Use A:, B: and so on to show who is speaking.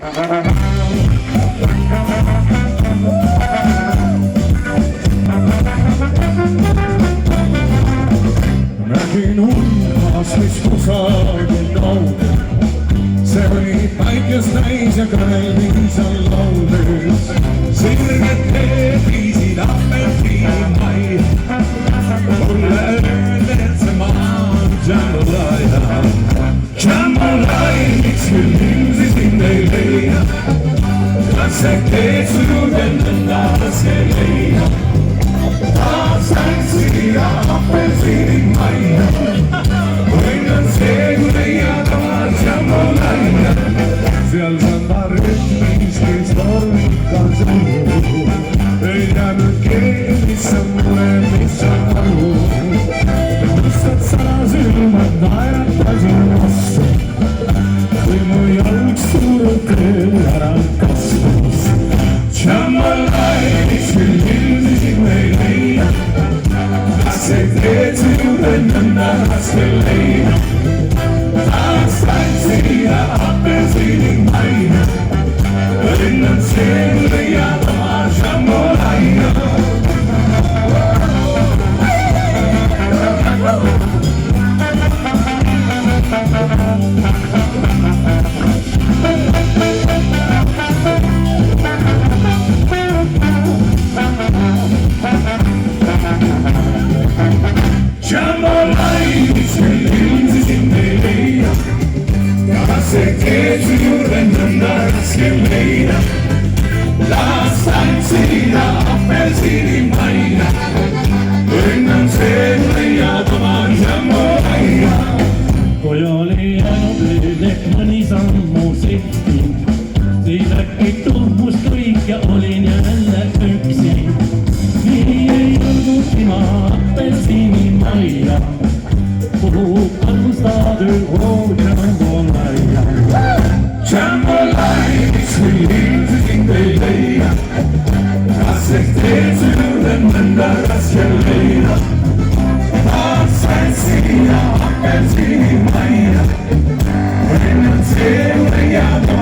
A: Nägin hulgas, mis kusagil kaugel, see oli päikest täis ja kõneldi seal laudes. Sirged teed viisid apelsinimaid, mulle öeldi, et see maa on jambalaya. Jambalaya, miks küll ilmsi sind ei leia, kas see teed su juurde nõnda raske leia. Siia apelsinimaia, õnn on see, kui leiad oma jambalaya. Seal samba rütmis, kes tormikas õhu, ei teadnud keegi, mis on mure, mis on valu. Mustad salasilmad naeratasid vastu, kui mu jalg suurelt ära kasvas. Jambalaya, mis küll ilmsisid me ei leia, see teed su juurde nõnda raske leida. Tahaks tantsida apelsinimaia, õnn on see, kui leiad oma jambalaya. Jambalaya, mis küll ilmsi sind ei leia, kas see teed su juurde nõnda raske leida. Tahaks tantsida apelsinimaia, õnn on see, kui leiad oma jambalaya. Kui oli jäänud ehk mõni sammu silti, siis äkki tuhmus kõik ja olin jälle üksi. Nii ei jõudnudki ma apelsinimaia, kuhu kannustad jambalaya. Jambalaya, mis küll ilmsi sind ei leia, kas see teed su juurde nõnda raske leida. Tahaks tantsida apelsinimaia, õnn on see, kui leiad oma